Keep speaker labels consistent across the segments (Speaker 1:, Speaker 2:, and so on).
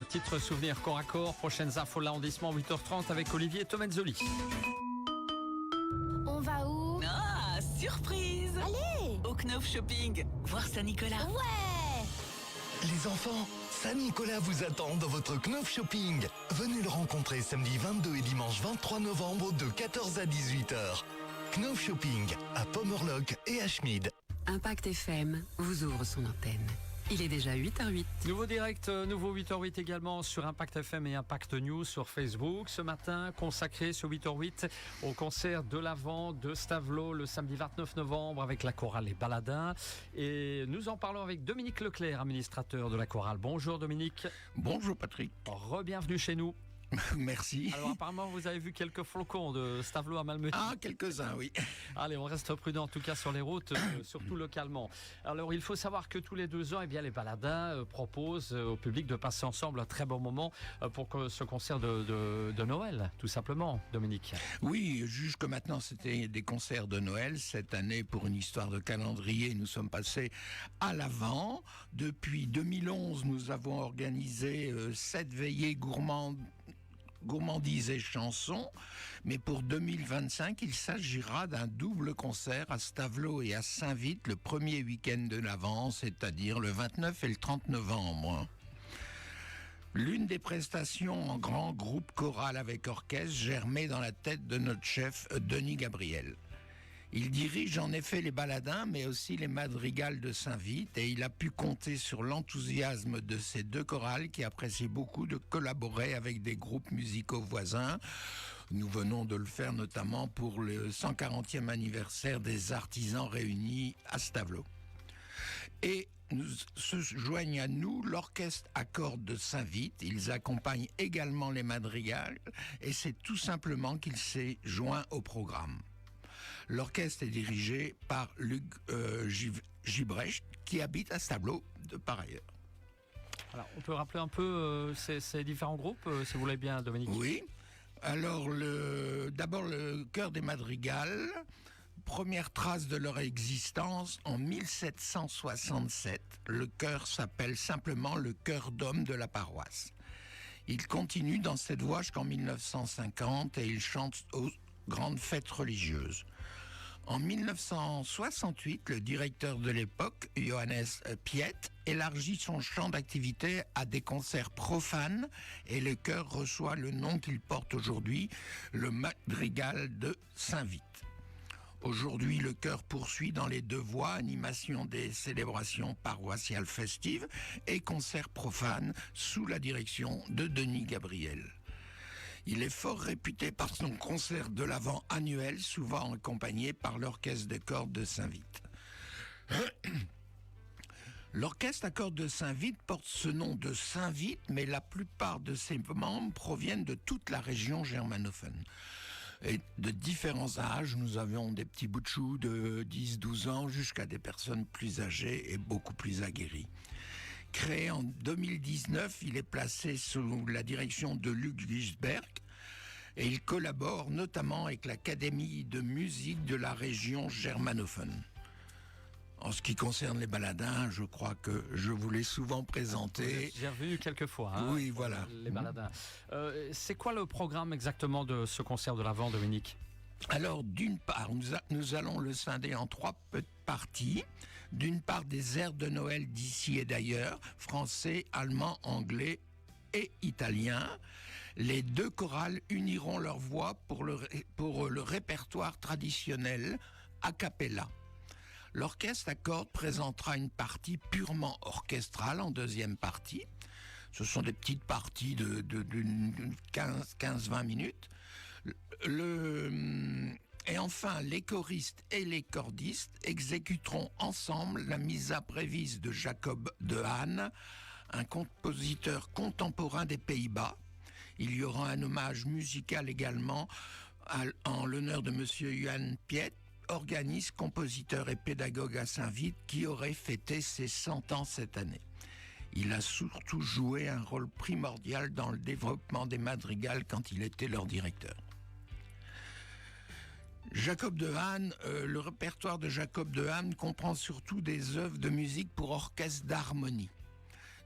Speaker 1: Titre souvenir corps à corps. Prochaines infos de l'arrondissement 8h30 avec Olivier Tomenzoli.
Speaker 2: On va où?
Speaker 3: Ah, surprise!
Speaker 2: Allez!
Speaker 3: Au Knopf Shopping, voir Saint-Nicolas.
Speaker 2: Ouais!
Speaker 4: Les enfants, Saint-Nicolas vous attend dans votre Knopf Shopping. Venez le rencontrer samedi 22 et dimanche 23 novembre de 14 à 18h. Knopf Shopping à Pommerloch et à Schmid.
Speaker 5: Impact FM vous ouvre son antenne. Il est déjà 8h08.
Speaker 1: Nouveau direct, nouveau 8h08 également sur Impact FM et Impact News sur Facebook. Ce matin, consacré sur 8h08 au concert de l'Avent de Stavelot le samedi 29 novembre avec la chorale Les Baladins. Et nous en parlons avec Dominique Leclerc, administrateur de la chorale. Bonjour Dominique.
Speaker 6: Bonjour Patrick.
Speaker 1: Re-bienvenue chez nous.
Speaker 6: Merci.
Speaker 1: Alors apparemment vous avez vu quelques flocons de Stavelot à Malmedy.
Speaker 6: Ah, quelques-uns, oui.
Speaker 1: Allez, on reste prudent en tout cas sur les routes, surtout localement. Alors il faut savoir que tous les 2 ans, les Baladins proposent au public de passer ensemble un très bon moment pour ce concert de Noël, tout simplement, Dominique.
Speaker 6: Oui, jusque maintenant c'était des concerts de Noël. Cette année, pour une histoire de calendrier, nous sommes passés à l'avant. Depuis 2011, nous avons organisé 7 veillées gourmandises et chansons, mais pour 2025, il s'agira d'un double concert à Stavelot et à Saint-Vite le premier week-end de l'Avent, c'est-à-dire le 29 et le 30 novembre. L'une des prestations en grand groupe choral avec orchestre germait dans la tête de notre chef Denis Gabriel. Il dirige en effet les Baladins, mais aussi les madrigals de Saint-Vite, et il a pu compter sur l'enthousiasme de ces 2 chorales qui apprécient beaucoup de collaborer avec des groupes musicaux voisins. Nous venons de le faire notamment pour le 140e anniversaire des artisans réunis à Stavelot. Et se joignent à nous l'orchestre à cordes de Saint-Vite. Ils accompagnent également les madrigals, et c'est tout simplement qu'il s'est joint au programme. L'orchestre est dirigé par Luc Gibrecht, qui habite à Stavelot par ailleurs.
Speaker 1: Alors, on peut rappeler un peu ces différents groupes, si vous voulez bien, Dominique.
Speaker 6: Oui. Alors, d'abord le chœur des madrigals, première trace de leur existence en 1767. Le chœur s'appelle simplement le chœur d'hommes de la paroisse. Il continue dans cette voie jusqu'en 1950 et il chante aux grandes fêtes religieuses. En 1968, le directeur de l'époque, Johannes Piet, élargit son champ d'activité à des concerts profanes et le chœur reçoit le nom qu'il porte aujourd'hui, le Madrigal de Saint-Vite. Aujourd'hui, le chœur poursuit dans les 2 voies, animation des célébrations paroissiales festives et concerts profanes sous la direction de Denis Gabriel. Il est fort réputé par son concert de l'Avent annuel, souvent accompagné par l'orchestre de cordes de Saint-Vite. L'orchestre à cordes de Saint-Vite porte ce nom de Saint-Vite, mais la plupart de ses membres proviennent de toute la région germanophone. Et de différents âges, nous avions des petits bouts de choux de 10-12 ans jusqu'à des personnes plus âgées et beaucoup plus aguerries. Créé en 2019, il est placé sous la direction de Luc Gisberg et il collabore notamment avec l'Académie de musique de la région germanophone. En ce qui concerne les Baladins, je crois que je vous l'ai souvent présenté.
Speaker 1: J'ai revenu quelques fois.
Speaker 6: Oui, voilà.
Speaker 1: Les Baladins. C'est quoi le programme exactement de ce concert de l'Avent, Dominique ?
Speaker 6: Alors, d'une part, nous allons le scinder en 3 parties. D'une part, des airs de Noël d'ici et d'ailleurs, français, allemand, anglais et italien. Les 2 chorales uniront leurs voix pour le répertoire traditionnel a cappella. L'orchestre à cordes présentera une partie purement orchestrale en 2e partie. Ce sont des petites parties de 15-20 minutes. Et enfin, les choristes et les cordistes exécuteront ensemble la misa brevis de Jacob de Haan, un compositeur contemporain des Pays-Bas. Il y aura un hommage musical également en l'honneur de Monsieur Johan Piet, organiste, compositeur et pédagogue à Saint-Vite, qui aurait fêté ses 100 ans cette année. Il a surtout joué un rôle primordial dans le développement des madrigals quand il était leur directeur. Jacob de Haan, le répertoire de Jacob de Haan comprend surtout des œuvres de musique pour orchestre d'harmonie.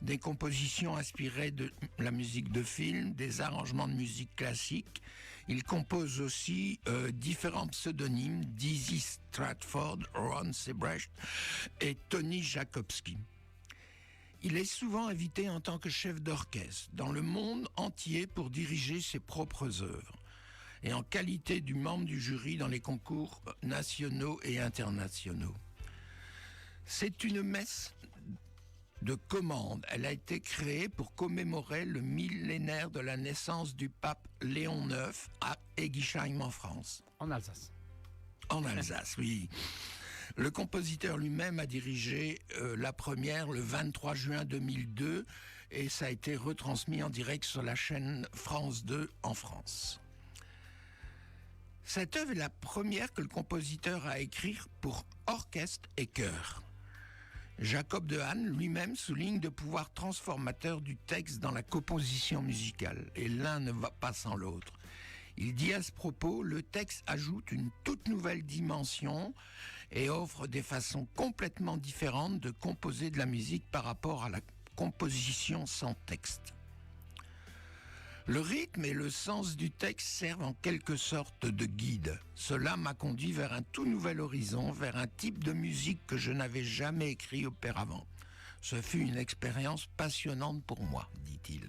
Speaker 6: des compositions inspirées de la musique de film, des arrangements de musique classique. Il compose aussi différents pseudonymes, Dizzy Stratford, Ron Sebrecht et Tony Jakobski. Il est souvent invité en tant que chef d'orchestre dans le monde entier pour diriger ses propres œuvres et en qualité du membre du jury dans les concours nationaux et internationaux. C'est une messe de commande. Elle a été créée pour commémorer le millénaire de la naissance du pape Léon IX à Egisheim en France.
Speaker 1: En Alsace.
Speaker 6: En Alsace, oui. Le compositeur lui-même a dirigé la première le 23 juin 2002 et ça a été retransmis en direct sur la chaîne France 2 en France. Cette œuvre est la première que le compositeur a écrite pour orchestre et chœur. Jacob de Hahn lui-même souligne le pouvoir transformateur du texte dans la composition musicale, et l'un ne va pas sans l'autre. Il dit à ce propos, le texte ajoute une toute nouvelle dimension et offre des façons complètement différentes de composer de la musique par rapport à la composition sans texte. Le rythme et le sens du texte servent en quelque sorte de guide. Cela m'a conduit vers un tout nouvel horizon, vers un type de musique que je n'avais jamais écrit auparavant. Ce fut une expérience passionnante pour moi, dit-il.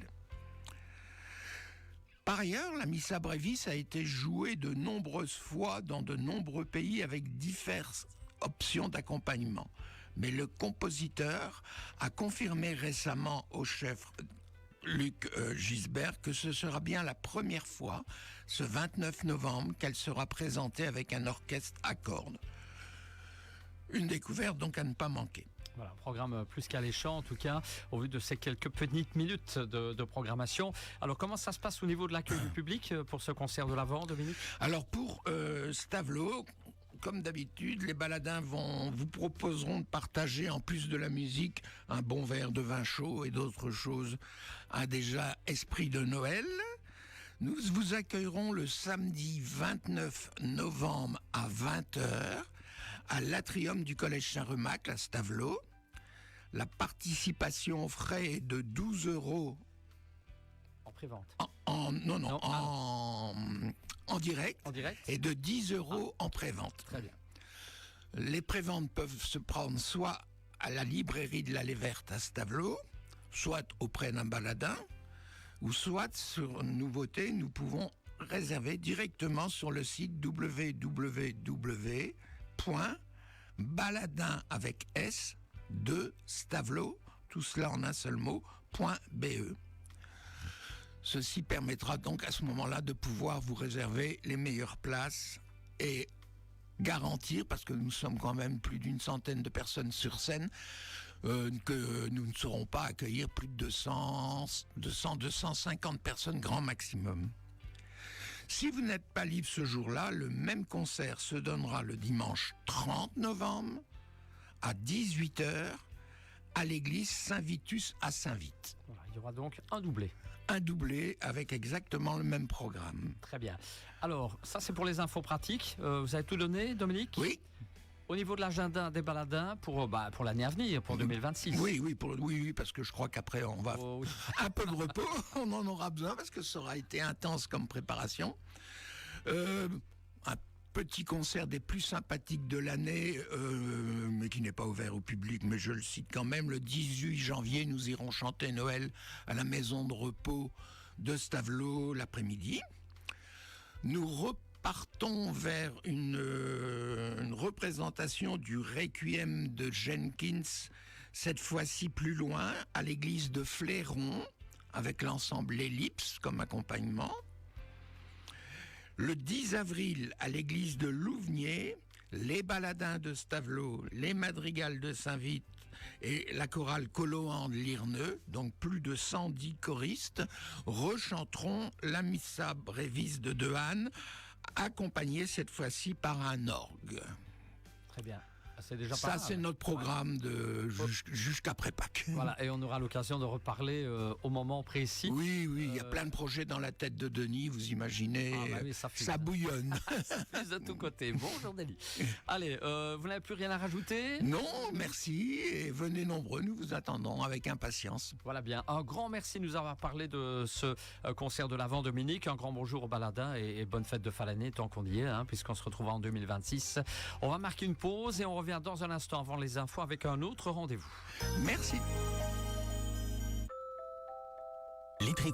Speaker 6: Par ailleurs, la Missa Brevis a été jouée de nombreuses fois dans de nombreux pays avec diverses options d'accompagnement. Mais le compositeur a confirmé récemment au chef Luc Gisbert que ce sera bien la première fois, ce 29 novembre, qu'elle sera présentée avec un orchestre à cordes. Une découverte donc à ne pas manquer.
Speaker 1: Voilà, programme plus qu'alléchant en tout cas, au vu de ces quelques petites minutes de programmation. Alors comment ça se passe au niveau de l'accueil du public pour ce concert de l'Avent, Dominique ?
Speaker 6: Alors pour Stavelot, comme d'habitude, les baladins vous proposeront de partager, en plus de la musique, un bon verre de vin chaud et d'autres choses, un déjà esprit de Noël. Nous vous accueillerons le samedi 29 novembre à 20h à l'Atrium du Collège Saint-Remacle à Stavelot. La participation aux frais est de 12 €
Speaker 1: En prévente.
Speaker 6: En direct, et de 10 € en prévente.
Speaker 1: Très bien.
Speaker 6: Les préventes peuvent se prendre soit à la librairie de l'Allée Verte à Stavelot, soit auprès d'un baladin, ou soit sur une nouveauté, nous pouvons réserver directement sur le site www.baladin avec S de Stavelot, tout cela en un seul mot, .be. Ceci permettra donc à ce moment-là de pouvoir vous réserver les meilleures places et garantir, parce que nous sommes quand même plus d'une centaine de personnes sur scène, que nous ne saurons pas accueillir plus de 250 personnes grand maximum. Si vous n'êtes pas libre ce jour-là, le même concert se donnera le dimanche 30 novembre à 18h à l'église Saint-Vitus à Saint-Vite.
Speaker 1: Voilà, il y aura donc un doublé.
Speaker 6: Un doublé avec exactement le même programme.
Speaker 1: Très bien. Alors, ça c'est pour les infos pratiques. Vous avez tout donné, Dominique ?
Speaker 6: Oui.
Speaker 1: Au niveau de l'agenda des baladins pour l'année à venir, pour 2026.
Speaker 6: Oui, parce que je crois qu'après on va un peu de repos, on en aura besoin parce que ça aura été intense comme préparation. Un petit concert des plus sympathiques de l'année, mais qui n'est pas ouvert au public, mais je le cite quand même. Le 18 janvier, nous irons chanter Noël à la maison de repos de Stavelot l'après-midi. Nous repartons vers une représentation du Requiem de Jenkins, cette fois-ci plus loin, à l'église de Fléron, avec l'ensemble Ellipse comme accompagnement. Le 10 avril, à l'église de Louvnier, les baladins de Stavelot, les madrigals de Saint-Vite et la chorale Colohan de Lirneux, donc plus de 110 choristes, rechanteront la Missa Brevis de De Hahn, accompagnée cette fois-ci par un orgue.
Speaker 1: Très bien. c'est déjà pas
Speaker 6: Ça,
Speaker 1: mal.
Speaker 6: c'est notre programme jusqu'après Pâques.
Speaker 1: Voilà, et on aura l'occasion de reparler au moment précis.
Speaker 6: Oui, il y a plein de projets dans la tête de Denis, vous imaginez,
Speaker 1: Ah bah oui, ça fuse.
Speaker 6: ça bouillonne.
Speaker 1: Plus de tous côtés. Bonjour Denis. Allez, vous n'avez plus rien à rajouter?
Speaker 6: Non, merci, et venez nombreux, nous vous attendons avec impatience.
Speaker 1: Voilà bien. Un grand merci de nous avoir parlé de ce concert de l'Avent, Dominique. Un grand bonjour aux baladins et bonne fête de fin d'année tant qu'on y est, puisqu'on se retrouvera en 2026. On va marquer une pause et on revient dans un instant avant les infos avec un autre rendez-vous.
Speaker 6: Merci.
Speaker 2: Les très